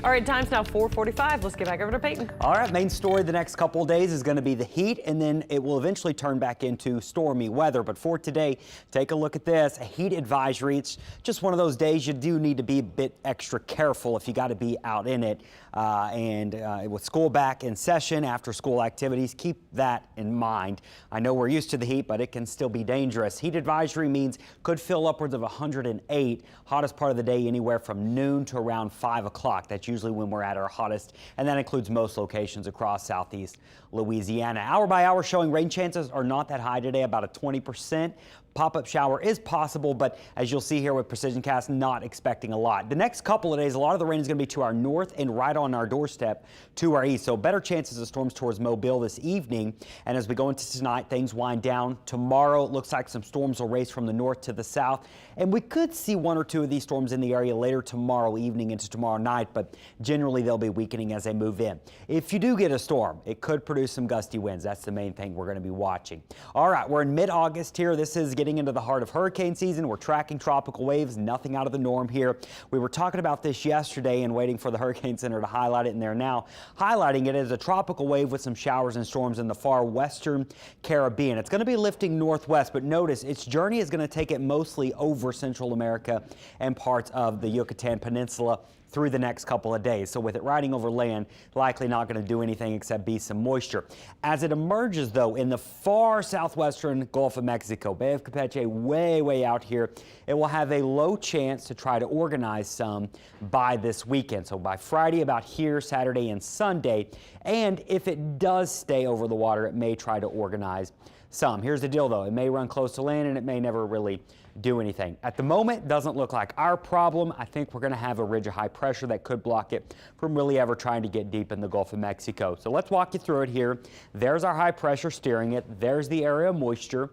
All right, time's now 4:45. Let's get back over to Peyton. All right, main story the next couple of days is going to be the heat, and then it will eventually turn back into stormy weather. But for today, take a look at this. A heat advisory. It's just one of those days you do need to be a bit extra careful if you got to be out in it. With school back in session, after school activities, keep that in mind. I know we're used to the heat, but it can still be dangerous. Heat advisory means could feel upwards of 108. Hottest part of the day anywhere from noon to around 5 o'clock. That's usually when we're at our hottest, and that includes most locations across southeast Louisiana. Hour by hour showing rain chances are not that high today, about a 20%. Pop-up shower is possible, but as you'll see here with Precision Cast, not expecting a lot. The next couple of days, a lot of the rain is going to be to our north and right on our doorstep to our east. So better chances of storms towards Mobile this evening. And as we go into tonight, things wind down. Tomorrow, it looks like some storms will race from the north to the south. And we could see one or two of these storms in the area later tomorrow evening into tomorrow night, but generally they'll be weakening as they move in. If you do get a storm, it could produce some gusty winds. That's the main thing we're going to be watching. All right, we're in mid-August here. This is getting into the heart of hurricane season. We're tracking tropical waves, nothing out of the norm here. We were talking about this yesterday and waiting for the Hurricane Center to highlight it, and they're now highlighting it as a tropical wave with some showers and storms in the far western Caribbean. It's going to be lifting northwest, but notice its journey is going to take it mostly over Central America and parts of the Yucatan Peninsula through the next couple of days. So with it riding over land, likely not going to do anything except be some moisture. As it emerges, though, in the far southwestern Gulf of Mexico, Bay of Campeche way out here, it will have a low chance to try to organize some by this weekend. So by Friday, about here, Saturday and Sunday. And if it does stay over the water, it may try to organize some. Here's the deal, though. It may run close to land and it may never really do anything. At the moment, doesn't look like our problem. I think we're going to have a ridge of high pressure that could block it from really ever trying to get deep in the Gulf of Mexico. So let's walk you through it here. There's our high pressure steering it. There's the area of moisture.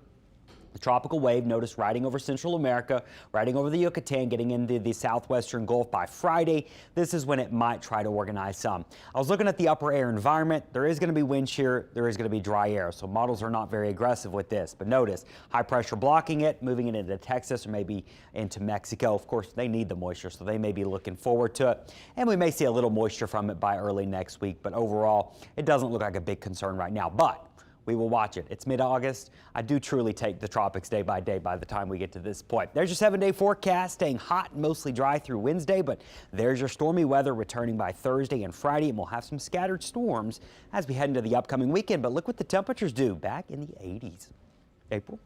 The tropical wave, notice, riding over Central America, riding over the Yucatan, getting into the southwestern Gulf by Friday. This is when it might try to organize some. I was looking at the upper air environment. There is going to be wind shear. There is going to be dry air. So models are not very aggressive with this. But notice, high pressure blocking it, moving it into Texas or maybe into Mexico. Of course, they need the moisture, so they may be looking forward to it. And we may see a little moisture from it by early next week. But overall, it doesn't look like a big concern right now. But we will watch it. It's mid-August. I do truly take the tropics day by day by the time we get to this point. There's your 7-day forecast, staying hot and mostly dry through Wednesday, but there's your stormy weather returning by Thursday and Friday, and we'll have some scattered storms as we head into the upcoming weekend. But look what the temperatures do, back in the 80s. April.